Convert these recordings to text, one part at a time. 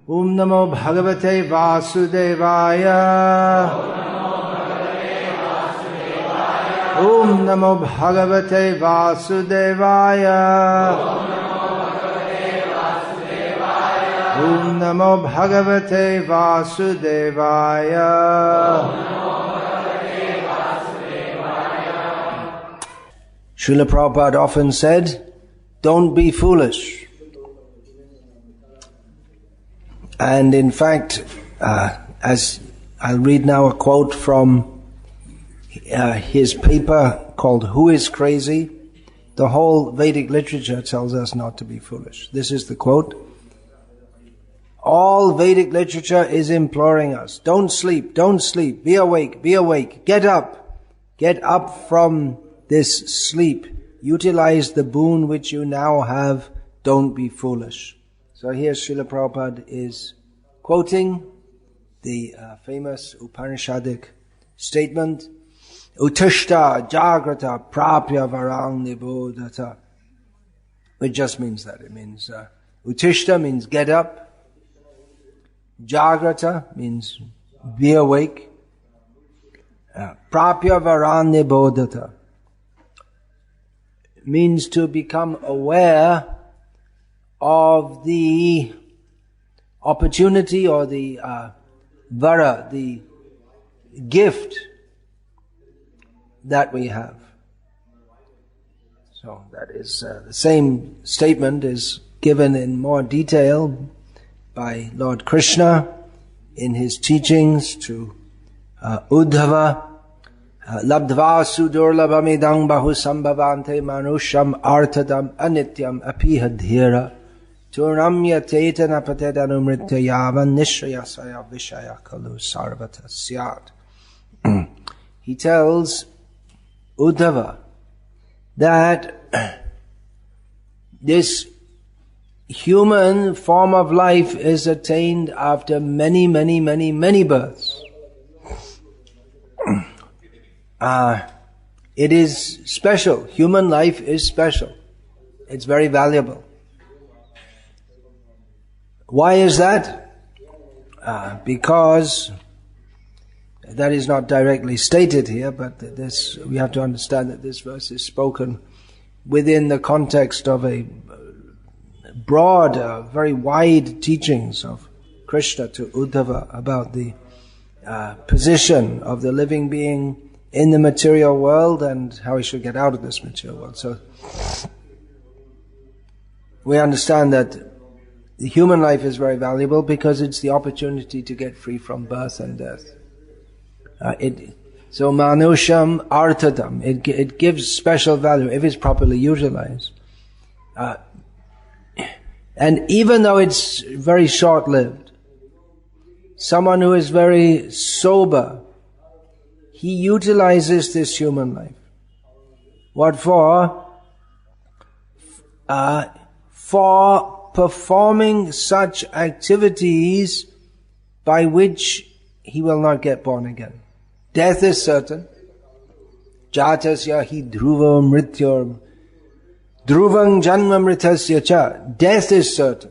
Om Namo Bhagavate Vasudevaya. Om Namo Bhagavate Vasudevaya. Om Namo Bhagavate Vasudevaya. Srila Prabhupada often said, don't be foolish. And in fact, as I'll read now a quote from his paper called Who is Crazy? The whole Vedic literature tells us not to be foolish. This is the quote. All Vedic literature is imploring us, don't sleep, be awake, get up from this sleep, utilize the boon which you now have, don't be foolish. So here Srila Prabhupada is quoting the famous Upanishadic statement, Utishta Jagrata Prapya Varang Nibodhata, which just means that. It means, Utishta means get up, Jagrata means be awake, Prapya Varang Nibodhata means to become aware of the opportunity or the vara, the gift that we have. So that is the same statement is given in more detail by Lord Krishna in his teachings to Uddhava. Labdva sudurlabhamidang bahu sambhavante manusham artadam anityam apihadhira turamya tetana patedanumritya yavan nishrayasaya vishaya kalu sarvata syat. He tells Uddhava that this human form of life is attained after many births. It is special. Human life is special. It's very valuable. Why is that? Because that is not directly stated here, but this we have to understand that this verse is spoken within the context of a broad, very wide teachings of Krishna to Uddhava about the position of the living being in the material world and how he should get out of this material world. So we understand that the human life is very valuable because it's the opportunity to get free from birth and death. So manusham artadam, it gives special value if it's properly utilized. And even though it's very short-lived, someone who is very sober, he utilizes this human life. What for? For performing such activities by which he will not get born again. Death is certain. Jatasya hi dhruva mrityor dhruvang janma mritasya cha. Death is certain.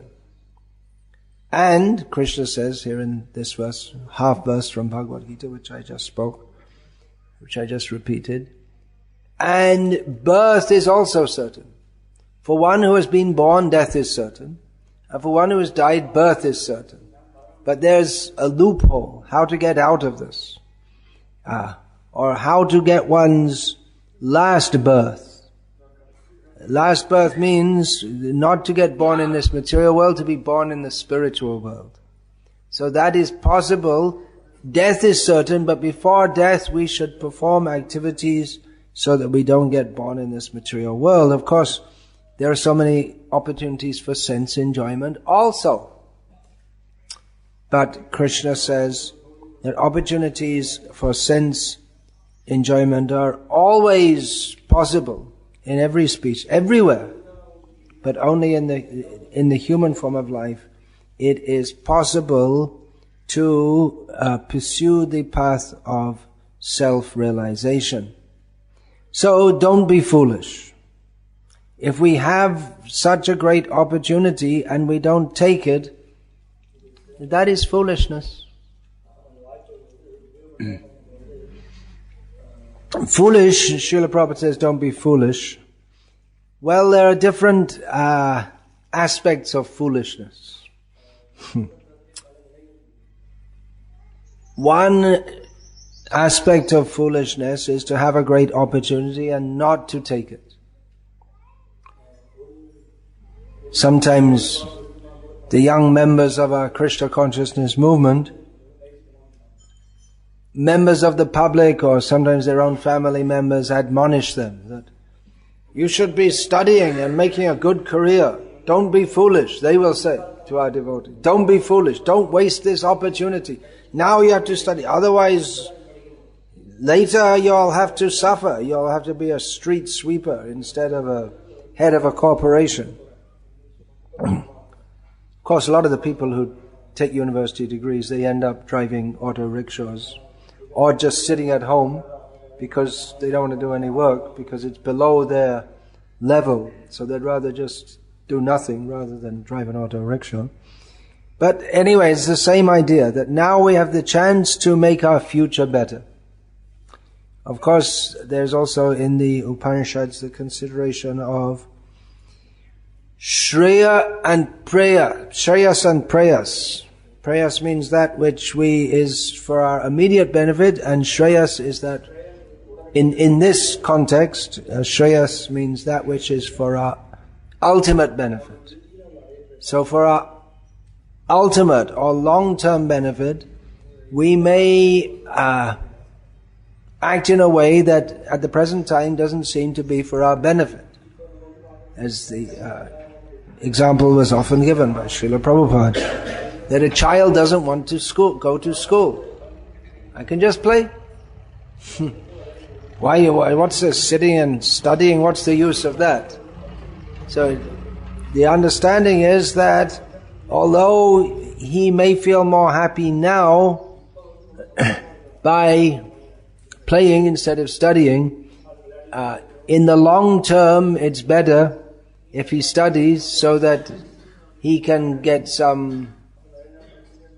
And Krishna says here in this verse, half verse from Bhagavad Gita, which I just repeated, and birth is also certain. For one who has been born, death is certain. And for one who has died, birth is certain. But there's a loophole, how to get out of this. Or how to get one's last birth. Last birth means not to get born in this material world, to be born in the spiritual world. So that is possible. Death is certain, but before death we should perform activities so that we don't get born in this material world. Of course, there are so many opportunities for sense enjoyment also. But Krishna says that opportunities for sense enjoyment are always possible in every speech, everywhere. But only in the human form of life, it is possible to pursue the path of self-realization. So don't be foolish. If we have such a great opportunity and we don't take it, that is foolishness. Foolish, Srila Prabhupada says, don't be foolish. Well, there are different aspects of foolishness. One aspect of foolishness is to have a great opportunity and not to take it. Sometimes the young members of our Krishna consciousness movement, members of the public or sometimes their own family members admonish them that you should be studying and making a good career. Don't be foolish, they will say to our devotees. Don't be foolish, don't waste this opportunity. Now you have to study, otherwise later you'll have to suffer. You'll have to be a street sweeper instead of a head of a corporation. Of course, a lot of the people who take university degrees, they end up driving auto rickshaws or just sitting at home because they don't want to do any work because it's below their level. So they'd rather just do nothing rather than drive an auto rickshaw. But anyway, it's the same idea that now we have the chance to make our future better. Of course, there's also in the Upanishads the consideration of Shreya and Preya. Shreyas and Preyas. Preyas means that which is for our immediate benefit, and Shreyas is that, in this context, Shreyas means that which is for our ultimate benefit. So for our ultimate or long-term benefit, we may act in a way that at the present time doesn't seem to be for our benefit. As the example was often given by Srila Prabhupada, that a child doesn't want to go to school. I can just play. What's this sitting and studying? What's the use of that? So the understanding is that although he may feel more happy now by playing instead of studying, in the long term it's better if he studies so that he can get some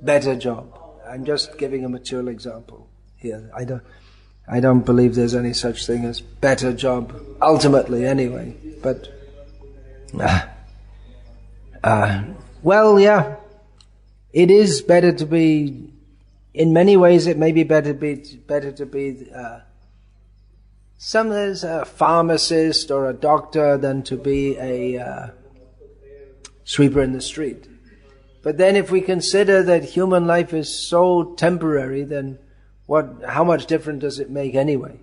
better job. I'm just giving a material example here. I don't believe there's any such thing as better job, ultimately anyway. But well, yeah, it is better to be. In many ways, it may be better to be as a pharmacist or a doctor than to be a sweeper in the street. But then, if we consider that human life is so temporary, then how much difference does it make anyway?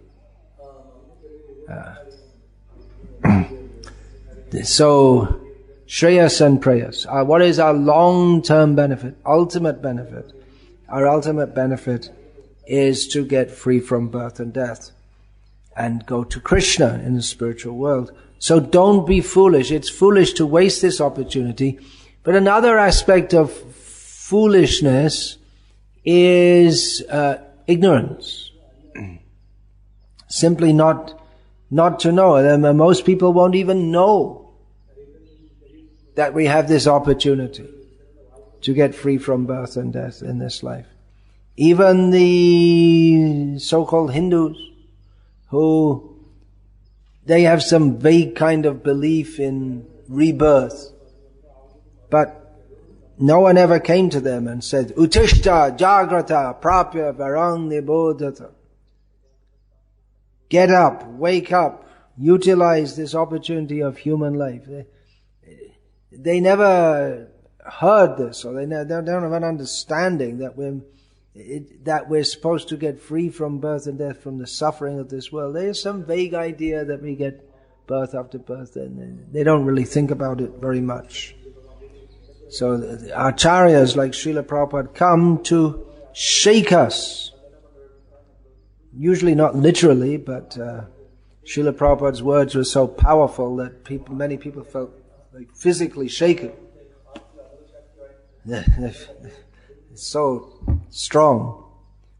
So, Shreyas and Preyas. What is our long-term benefit, ultimate benefit? Our ultimate benefit is to get free from birth and death and go to Krishna in the spiritual world. So don't be foolish. It's foolish to waste this opportunity. But another aspect of foolishness is ignorance. Simply not to know. Most people won't even know that we have this opportunity to get free from birth and death in this life. Even the so-called Hindus, who they have some vague kind of belief in rebirth, but no one ever came to them and said, Utishta Jagrata Prapya Varang Nibodhata. Get up, wake up, utilize this opportunity of human life. They never heard this, or they don't have an understanding that we're supposed to get free from birth and death, from the suffering of this world. There's some vague idea that we get birth after birth, and they don't really think about it very much. So the acharyas like Srila Prabhupada come to shake us. Usually not literally, but Srila Prabhupada's words were so powerful that many people felt like physically shaken. It's so strong.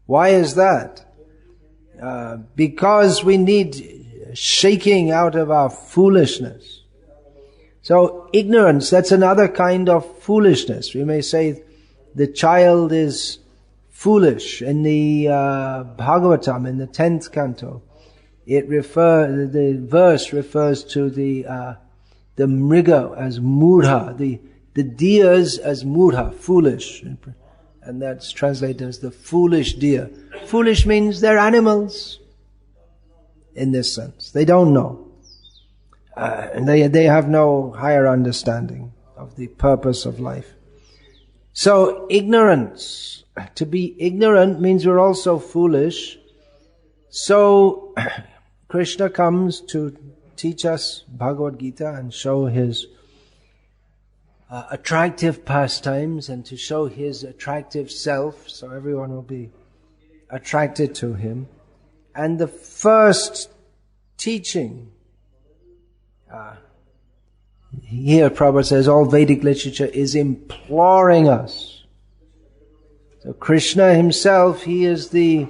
Why is that? Because we need shaking out of our foolishness. So ignorance, that's another kind of foolishness. We may say the child is foolish. In the Bhagavatam, in the 10th canto, the verse refers to the mriga as mudha, the deers as mudha, foolish. And that's translated as the foolish deer. Foolish means they're animals, in this sense. They don't know. And they have no higher understanding of the purpose of life. So ignorance. To be ignorant means we're also foolish. So Krishna comes to teach us Bhagavad Gita and show his attractive pastimes and to show his attractive self, so everyone will be attracted to him. And the first teaching, here Prabhupada says all Vedic literature is imploring us. So Krishna himself, he is the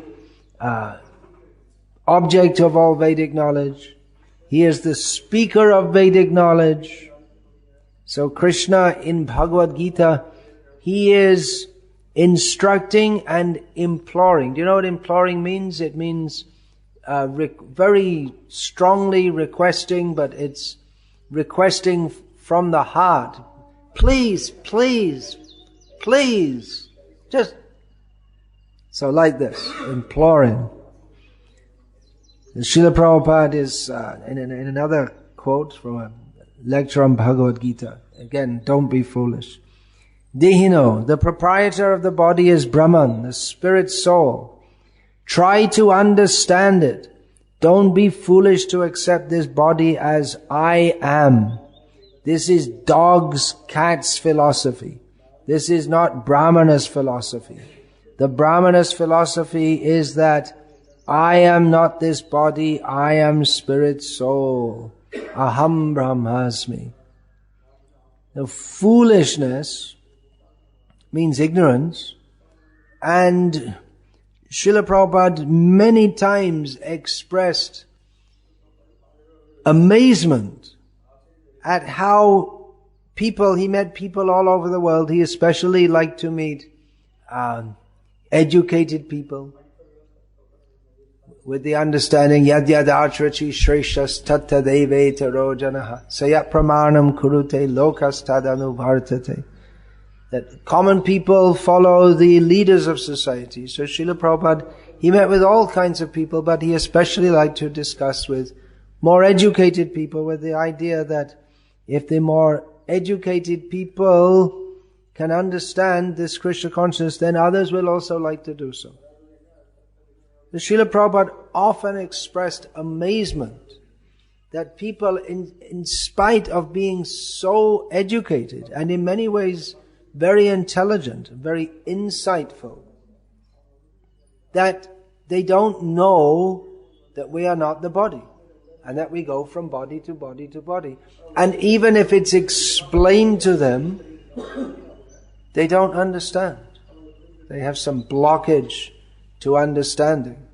object of all Vedic knowledge. He is the speaker of Vedic knowledge. So Krishna in Bhagavad Gita, he is instructing and imploring. Do you know what imploring means? It means very strongly requesting, but it's requesting from the heart. Please, please, please. Just so like this, imploring. Srila Prabhupada is in another quote from a lecture on Bhagavad Gita. Again, don't be foolish. Dehino, the proprietor of the body is Brahman, the spirit soul. Try to understand it. Don't be foolish to accept this body as I am. This is dog's, cat's philosophy. This is not Brahmana's philosophy. The Brahmana's philosophy is that I am not this body, I am spirit soul. Aham Brahmasmi. The foolishness means ignorance, and Srila Prabhupada many times expressed amazement at how he met people all over the world. He especially liked to meet educated people with the understanding yad yad atrachi shreshas tatta deveta rojanaha sayat pramanam kurute lokas tadanu bhartate. That common people follow the leaders of society. So Srila Prabhupada, he met with all kinds of people, but he especially liked to discuss with more educated people, with the idea that if the more educated people can understand this Krishna consciousness, then others will also like to do so. The Srila Prabhupada often expressed amazement that people, in spite of being so educated and in many ways very intelligent, very insightful, that they don't know that we are not the body and that we go from body to body to body. And even if it's explained to them, they don't understand. They have some blockage to understanding.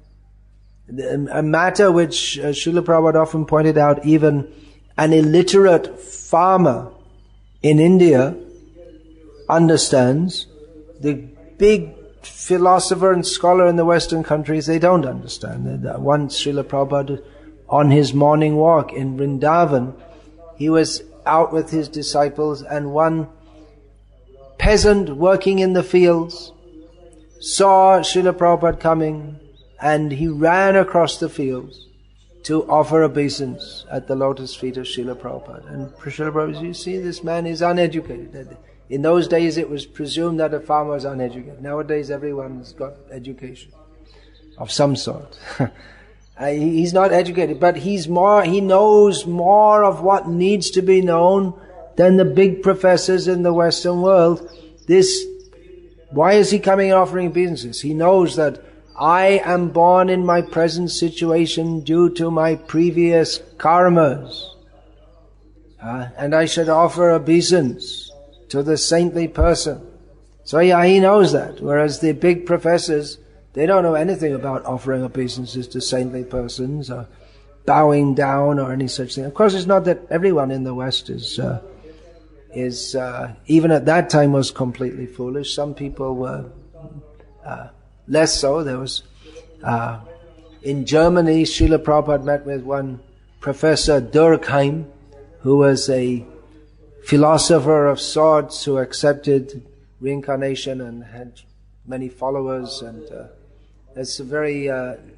A matter which Srila Prabhupada often pointed out, even an illiterate farmer in India understands. The big philosopher and scholar in the Western countries, they don't understand. Once Srila Prabhupada, on his morning walk in Vrindavan, he was out with his disciples, and one peasant working in the fields saw Srila Prabhupada coming, and he ran across the fields to offer obeisance at the lotus feet of Srila Prabhupada. And Srila Prabhupada said, you see, this man is uneducated. In those days it was presumed that a farmer was uneducated. Nowadays everyone's got education of some sort. He's not educated, but he knows more of what needs to be known than the big professors in the Western world. Why is he coming and offering obeisances? He knows that I am born in my present situation due to my previous karmas. And I should offer obeisance to the saintly person. So yeah, he knows that. Whereas the big professors, they don't know anything about offering obeisances to saintly persons or bowing down or any such thing. Of course, it's not that everyone in the West is is, even at that time, was completely foolish. Some people were less so. There was, in Germany, Srila Prabhupada met with one Professor Durkheim, who was a philosopher of sorts who accepted reincarnation and had many followers, and it's a very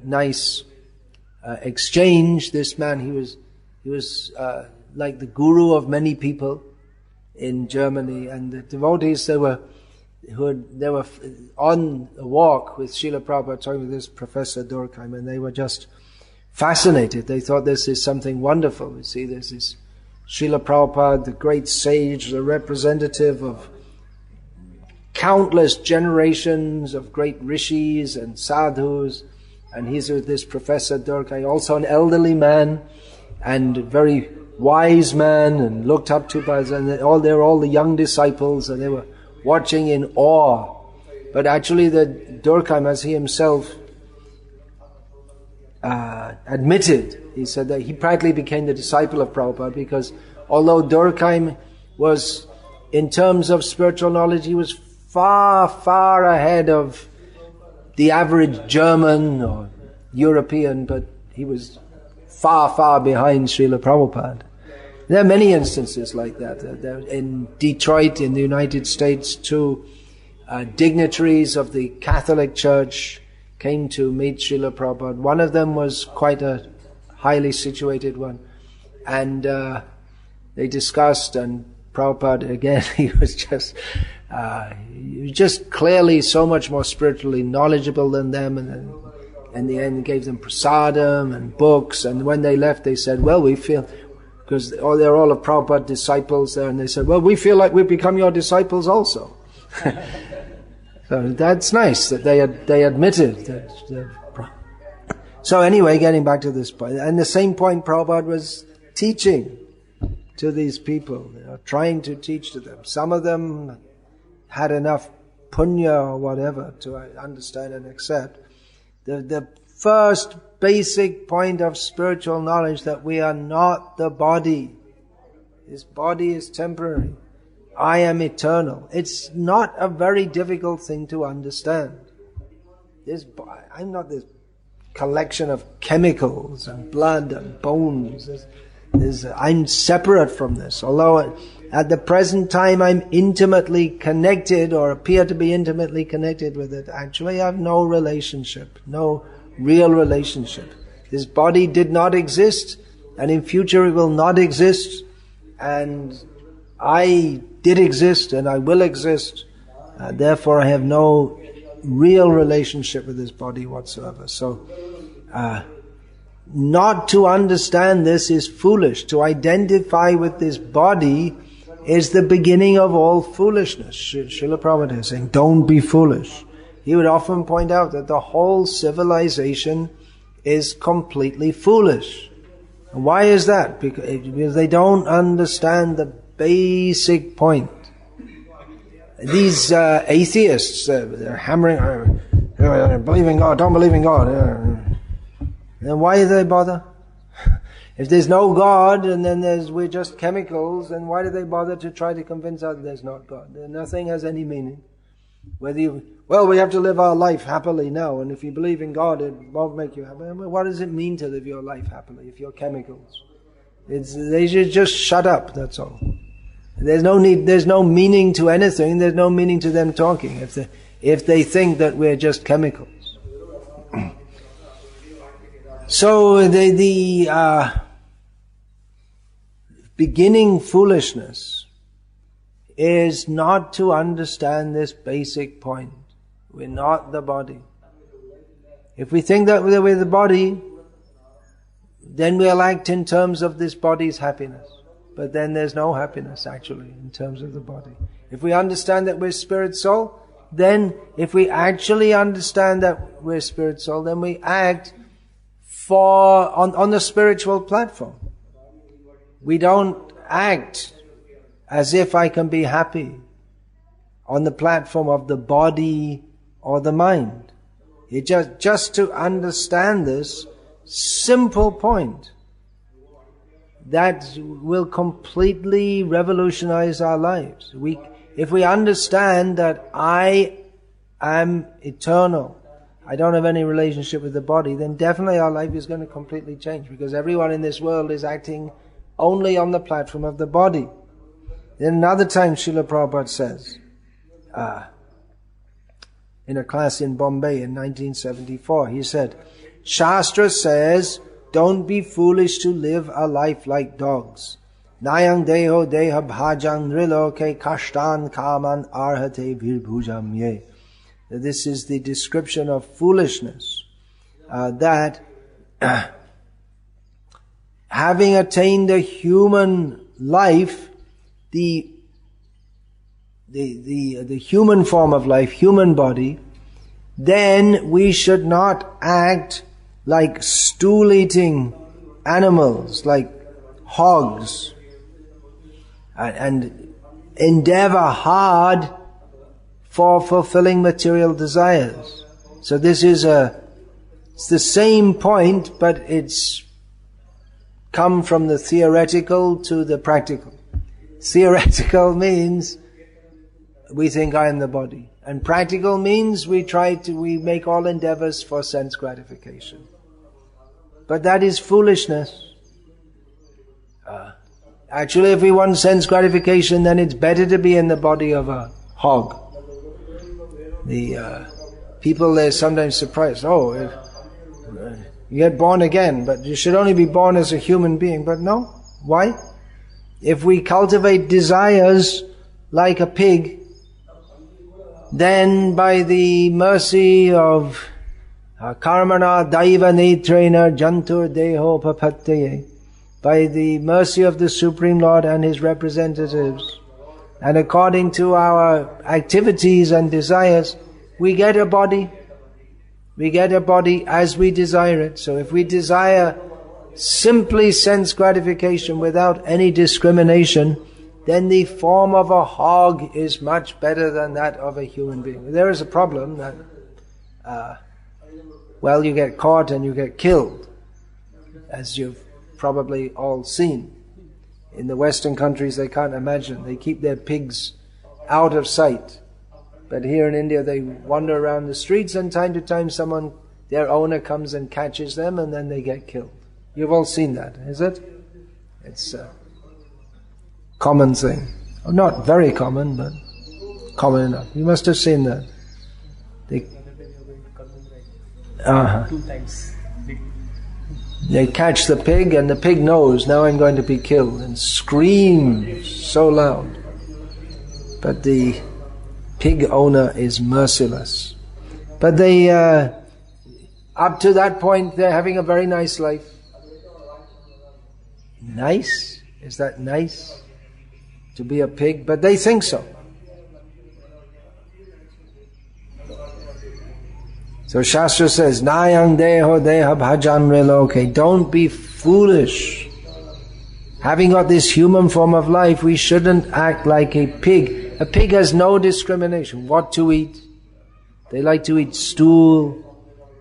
nice exchange. This man, he was like the guru of many people in Germany, and the devotees they were on a walk with Srila Prabhupada, talking with this Professor Durkheim, and they were just fascinated. They thought this is something wonderful. You see, this is Srila Prabhupada, the great sage, the representative of countless generations of great rishis and sadhus, and he's with this Professor Durkheim, also an elderly man and very wise man, and looked up to by, and they were all the young disciples, and they were watching in awe. But actually, the Durkheim, as he himself admitted, he said that he practically became the disciple of Prabhupada, because although Durkheim was, in terms of spiritual knowledge, he was far, far ahead of the average German or European, but he was far, far behind Srila Prabhupada. There are many instances like that. In Detroit, in the United States, two dignitaries of the Catholic Church came to meet Srila Prabhupada. One of them was quite a highly situated one, and they discussed, and Prabhupada, again, he was just clearly so much more spiritually knowledgeable than them, and then in the end gave them prasadam and books, and when they left they said, well, we feel, because they're all of Prabhupada disciples there, and they said, well, we feel like we've become your disciples also. So that's nice that they admitted that. So anyway, getting back to this point, and the same point Prabhupada was teaching to these people, trying to teach to them. Some of them had enough punya or whatever to understand and accept. The first basic point of spiritual knowledge, that we are not the body. This body is temporary. I am eternal. It's not a very difficult thing to understand. I'm not this collection of chemicals and blood and bones. I'm separate from this. Although at the present time I'm intimately connected, or appear to be intimately connected with it, actually I have no relationship, no real relationship. This body did not exist, and in future it will not exist, and I did exist and I will exist. Therefore I have no real relationship with this body whatsoever. So, not to understand this is foolish. To identify with this body is the beginning of all foolishness. Srila Prabhupada is saying, don't be foolish. He would often point out that the whole civilization is completely foolish. And why is that? Because they don't understand the basic point. These atheists, they're hammering, believe in God, don't believe in God. Then why do they bother? If there's no God, and then we're just chemicals, then why do they bother to try to convince us there's not God? Nothing has any meaning. We have to live our life happily now, and if you believe in God, it won't make you happy. What does it mean to live your life happily if you're chemicals? They should just shut up, that's all. There's no meaning to anything, there's no meaning to them talking if they think that we're just chemicals. So the beginning foolishness is not to understand this basic point. We're not the body. If we think that we're the body, then we'll act in terms of this body's happiness. But then there's no happiness actually in terms of the body. If we understand that we're spirit soul, then if we actually understand that we're spirit soul, then we act on the spiritual platform. We don't act as if I can be happy on the platform of the body or the mind. It just to understand this simple point, that will completely revolutionize our lives. If we understand that I am eternal, I don't have any relationship with the body, then definitely our life is going to completely change, because everyone in this world is acting only on the platform of the body. Then another time Srila Prabhupada says, in a class in Bombay in 1974, he said, Shastra says, don't be foolish to live a life like dogs. Nayang deho deha bhajang riloke kashtan kaman arhate virbhujam ye. This is the description of foolishness, that having attained a human life, the human form of life, human body, then we should not act like stool-eating animals, like hogs, and endeavor hard for fulfilling material desires. So this is it's the same point, but it's come from the theoretical to the practical. Theoretical means we think I am the body. And practical means we make all endeavors for sense gratification. But that is foolishness. Actually, if we want sense gratification, then it's better to be in the body of a hog. The people, they're sometimes surprised. You get born again, but you should only be born as a human being. But no. Why? If we cultivate desires like a pig, then by the mercy of karmana daiva netrena jantur deho papatteye, by the mercy of the Supreme Lord and His representatives, and according to our activities and desires, we get a body. We get a body as we desire it. So if we desire simply sense gratification without any discrimination, then the form of a hog is much better than that of a human being. There is a problem that, you get caught and you get killed, as you've probably all seen. In the Western countries, they can't imagine. They keep their pigs out of sight. But here in India, they wander around the streets, and time to time their owner comes and catches them, and then they get killed. You've all seen that, is it? It's a common thing. Not very common, but common enough. You must have seen that. 2 times. They catch the pig, and the pig knows, now I'm going to be killed, and screams so loud. But the pig owner is merciless. But they, up to that point, they're having a very nice life. Nice? Is that nice? To be a pig? But they think so. So Shastra says, Nayang deho deha bhajan reloke. Don't be foolish. Having got this human form of life, we shouldn't act like a pig. A pig has no discrimination. What to eat? They like to eat stool,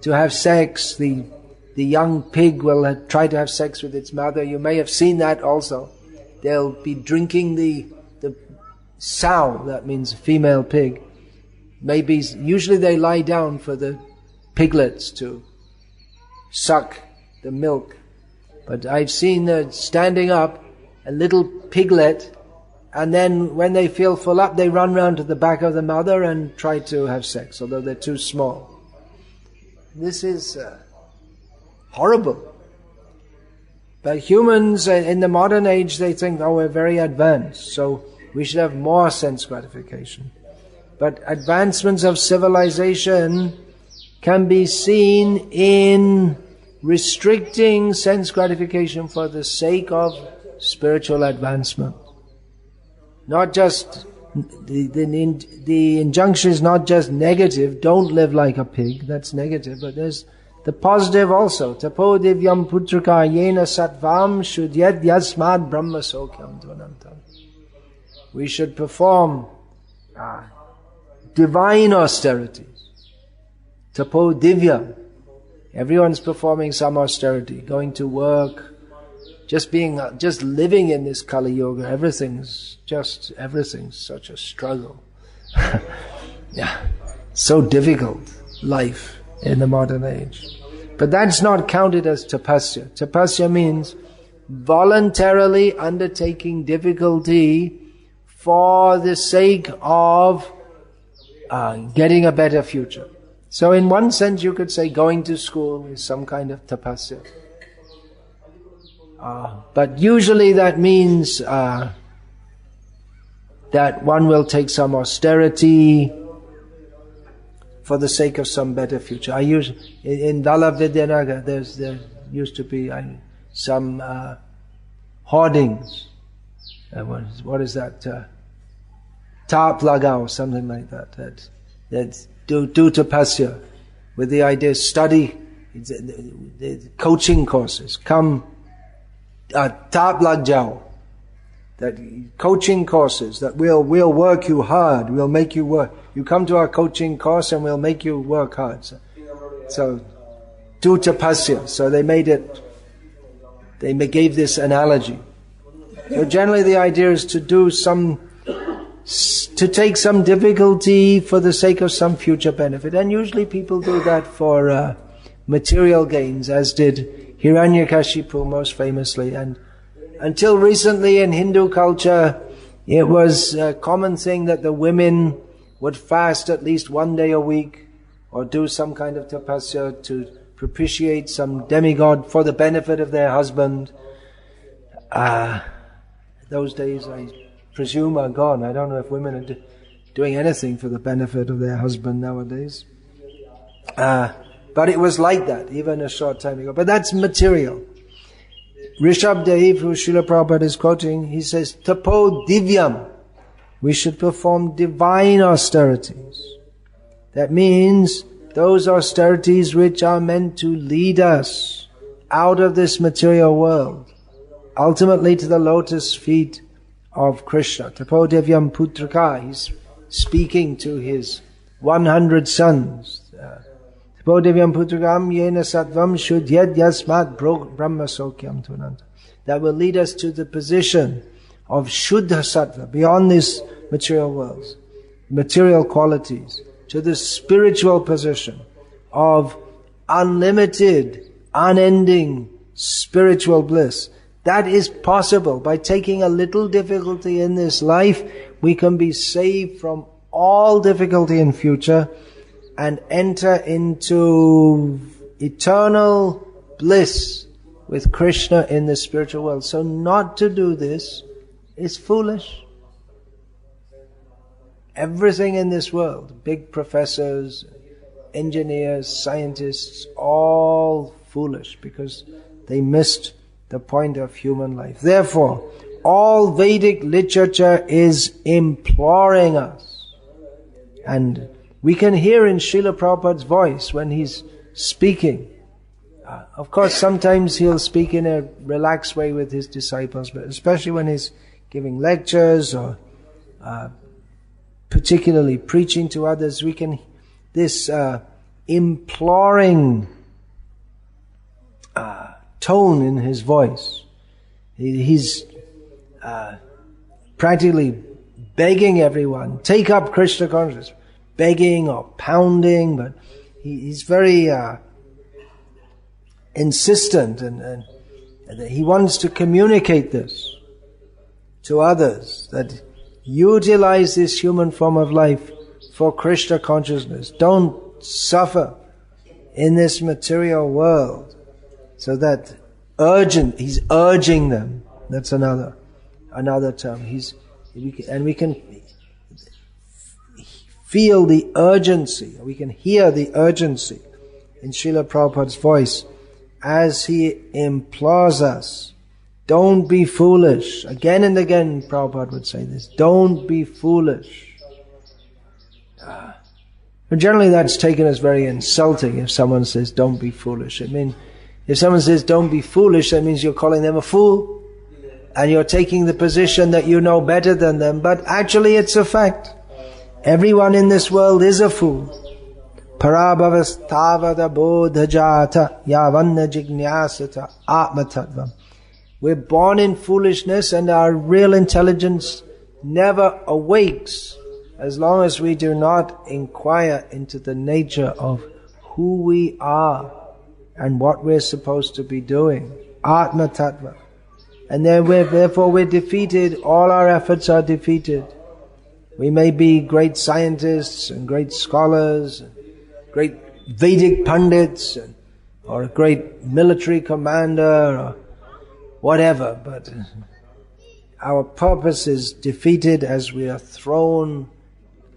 to have sex. The young pig will try to have sex with its mother. You may have seen that also. They'll be drinking the sow, that means female pig. Usually they lie down for the piglets to suck the milk. But I've seen standing up a little piglet, and then when they feel full up, they run round to the back of the mother and try to have sex, although they're too small. This is horrible. But humans in the modern age, they think, we're very advanced, so we should have more sense gratification. But advancements of civilization can be seen in restricting sense gratification for the sake of spiritual advancement. Not just, the injunction is not just negative, don't live like a pig, that's negative, but there's the positive also. Tapo divyam putraka yena sattvam shudyad yasmad brahma sokyam dvanantam. We should perform divine austerities. Tapo divya. Everyone's performing some austerity, going to work, just living in this Kali Yuga, everything's such a struggle. Yeah, so difficult life in the modern age. But that's not counted as tapasya. Tapasya means voluntarily undertaking difficulty for the sake of getting a better future. So in one sense you could say going to school is some kind of tapasya. But usually that means that one will take some austerity for the sake of some better future. In Dala Vidyanagar there used to be some hoardings. What is that? Tarp lagao, something like that. That do tapasya with the idea study the coaching courses. Come tarp lag jao. That coaching courses that we'll work you hard. We'll make you work. You come to our coaching course and we'll make you work hard. So do tapasya. So they gave this analogy. So generally the idea is to take some difficulty for the sake of some future benefit. And usually people do that for material gains, as did Hiranyakashipu most famously. And until recently in Hindu culture, it was a common thing that the women would fast at least one day a week or do some kind of tapasya to propitiate some demigod for the benefit of their husband. Those days, I presume, are gone. I don't know if women are doing anything for the benefit of their husband nowadays. But it was like that, even a short time ago. But that's material. Rishabh Dev, who Srila Prabhupada is quoting, he says, Tapo Divyam. We should perform divine austerities. That means those austerities which are meant to lead us out of this material world, ultimately to the lotus feet of Krishna. Tapo Divyam Putraka, he's speaking to his 100 sons. Tapo Divyam Putrakam Yena Sattvam Shuddhyad Yasmat Brahma Sokyam Tunanta. That will lead us to the position of Shuddha Sattva, beyond this material world, material qualities, to the spiritual position of unlimited, unending spiritual bliss. That is possible. By taking a little difficulty in this life, we can be saved from all difficulty in future and enter into eternal bliss with Krishna in the spiritual world. So not to do this is foolish. Everything in this world, big professors, engineers, scientists, all foolish because they missed the point of human life. Therefore, all Vedic literature is imploring us. And we can hear in Srila Prabhupada's voice when he's speaking. Of course, sometimes he'll speak in a relaxed way with his disciples, but especially when he's giving lectures or particularly preaching to others, we can this imploring tone in his voice. He's practically begging everyone, take up Krishna consciousness. Begging or pounding, but he's very insistent and he wants to communicate this to others, that utilize this human form of life for Krishna consciousness. Don't suffer in this material world. So that he's urging them. That's another term. We can feel the urgency, we can hear the urgency in Srila Prabhupada's voice as he implores us, don't be foolish. Again and again Prabhupada would say this, don't be foolish. But generally that's taken as very insulting if someone says don't be foolish. I mean, if someone says don't be foolish, that means you're calling them a fool and you're taking the position that you know better than them, but actually it's a fact. Everyone in this world is a fool. Parabhavastavada bodhajata yavanna jignyasata atmatattvam We're born in foolishness and our real intelligence never awakes as long as we do not inquire into the nature of who we are and what we're supposed to be doing. Atma Tattva. And therefore we're defeated. All our efforts are defeated. We may be great scientists and great scholars, and great Vedic pundits, or a great military commander, or whatever, but our purpose is defeated as we are thrown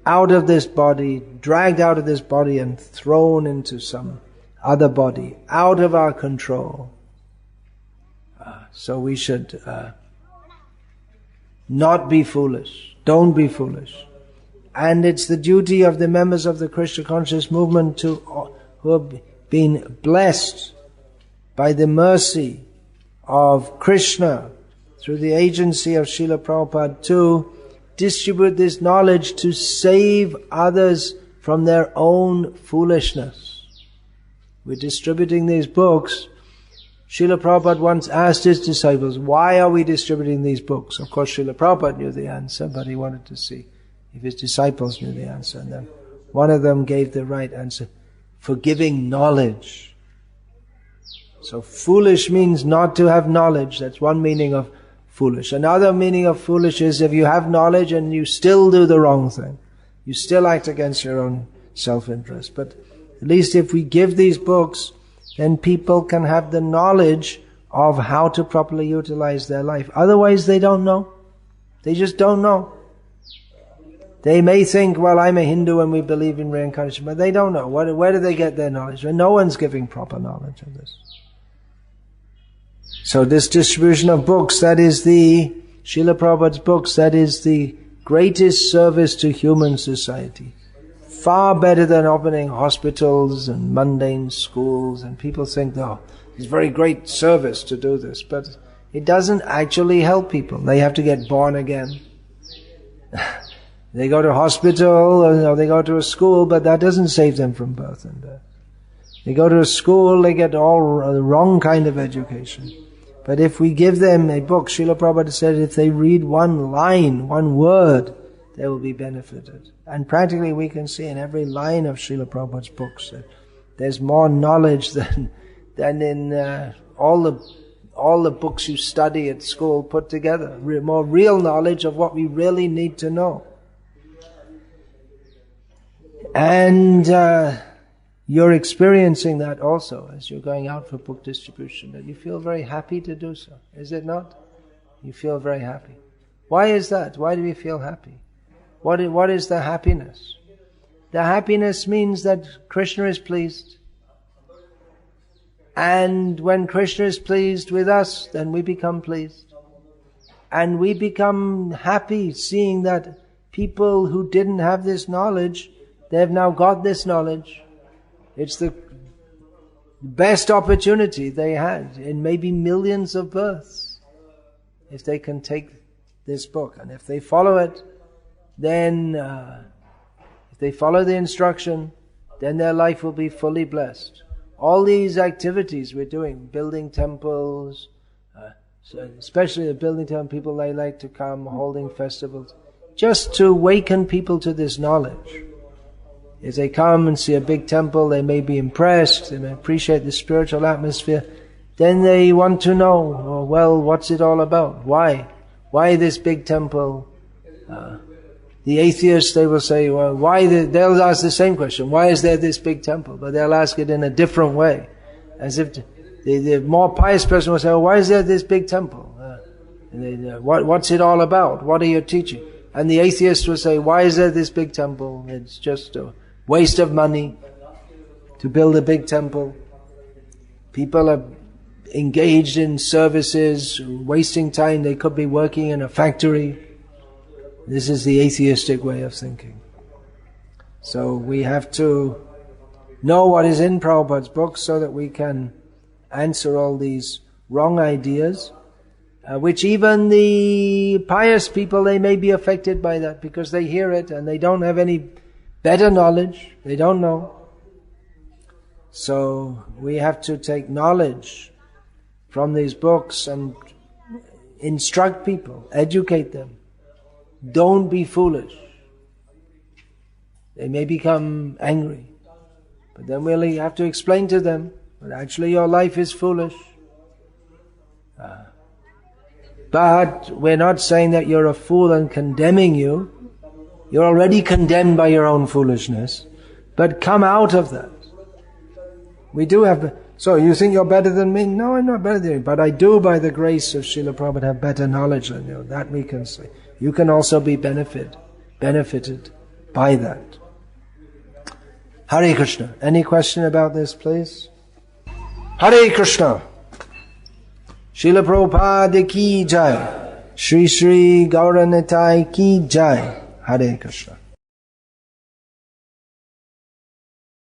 out of this body, dragged out of this body and thrown into some other body, out of our control. So we should not be foolish. Don't be foolish. And it's the duty of the members of the Krishna conscious movement who have been blessed by the mercy of Krishna through the agency of Srila Prabhupada to distribute this knowledge to save others from their own foolishness. We're distributing these books. Srila Prabhupada once asked his disciples, why are we distributing these books? Of course, Srila Prabhupada knew the answer, but he wanted to see if his disciples knew the answer. And then one of them gave the right answer, for giving knowledge. So foolish means not to have knowledge. That's one meaning of foolish. Another meaning of foolish is if you have knowledge and you still do the wrong thing. You still act against your own self-interest. But at least if we give these books, then people can have the knowledge of how to properly utilize their life. Otherwise they don't know. They just don't know. They may think, well, I'm a Hindu and we believe in reincarnation, but they don't know. Where do they get their knowledge? Well, no one's giving proper knowledge of this. So this distribution of books, that is the Srila Prabhupada's books, that is the greatest service to human society. Far better than opening hospitals and mundane schools. And people think, oh, it's very great service to do this. But it doesn't actually help people. They have to get born again. They go to hospital, or they go to a school, but that doesn't save them from birth and death. They go to a school, they get all the wrong kind of education. But if we give them a book, Srila Prabhupada said, if they read one line, one word, they will be benefited. And practically we can see in every line of Srila Prabhupada's books that there's more knowledge than in all the books you study at school put together. More real knowledge of what we really need to know. And you're experiencing that also as you're going out for book distribution, that you feel very happy to do so. Is it not? You feel very happy. Why is that? Why do we feel happy? What is the happiness? The happiness means that Krishna is pleased. And when Krishna is pleased with us, then we become pleased. And we become happy seeing that people who didn't have this knowledge, they have now got this knowledge. It's the best opportunity they had in maybe millions of births. If they can take this book, and if they follow it, then if they follow the instruction, then their life will be fully blessed. All these activities we're doing, building temples, so especially the building temple, people, they like to come, holding festivals, just to awaken people to this knowledge. If they come and see a big temple, they may be impressed, they may appreciate the spiritual atmosphere, then they want to know, oh, well, what's it all about? Why? Why this big temple? The atheists, they will say, well, they'll ask the same question, why is there this big temple? But they'll ask it in a different way. As if the more pious person will say, well, why is there this big temple? What's it all about? What are you teaching? And the atheist will say, why is there this big temple? It's just a waste of money to build a big temple. People are engaged in services, wasting time. They could be working in a factory. This is the atheistic way of thinking. So we have to know what is in Prabhupada's books so that we can answer all these wrong ideas, which even the pious people, they may be affected by that because they hear it and they don't have any better knowledge. They don't know. So we have to take knowledge from these books and instruct people, educate them. Don't be foolish. They may become angry, but then we'll have to explain to them that actually your life is foolish. But we're not saying that you're a fool and condemning you. You're already condemned by your own foolishness. But come out of that. We do have... So you think you're better than me? No, I'm not better than you. But I do, by the grace of Srila Prabhupada, have better knowledge than you. That we can say. You can also be benefited by that. Hare Krishna. Any question about this, please? Hare Krishna. Srila Prabhupada ki jai. Shri Shri Gauranitai ki jai. Hare Krishna.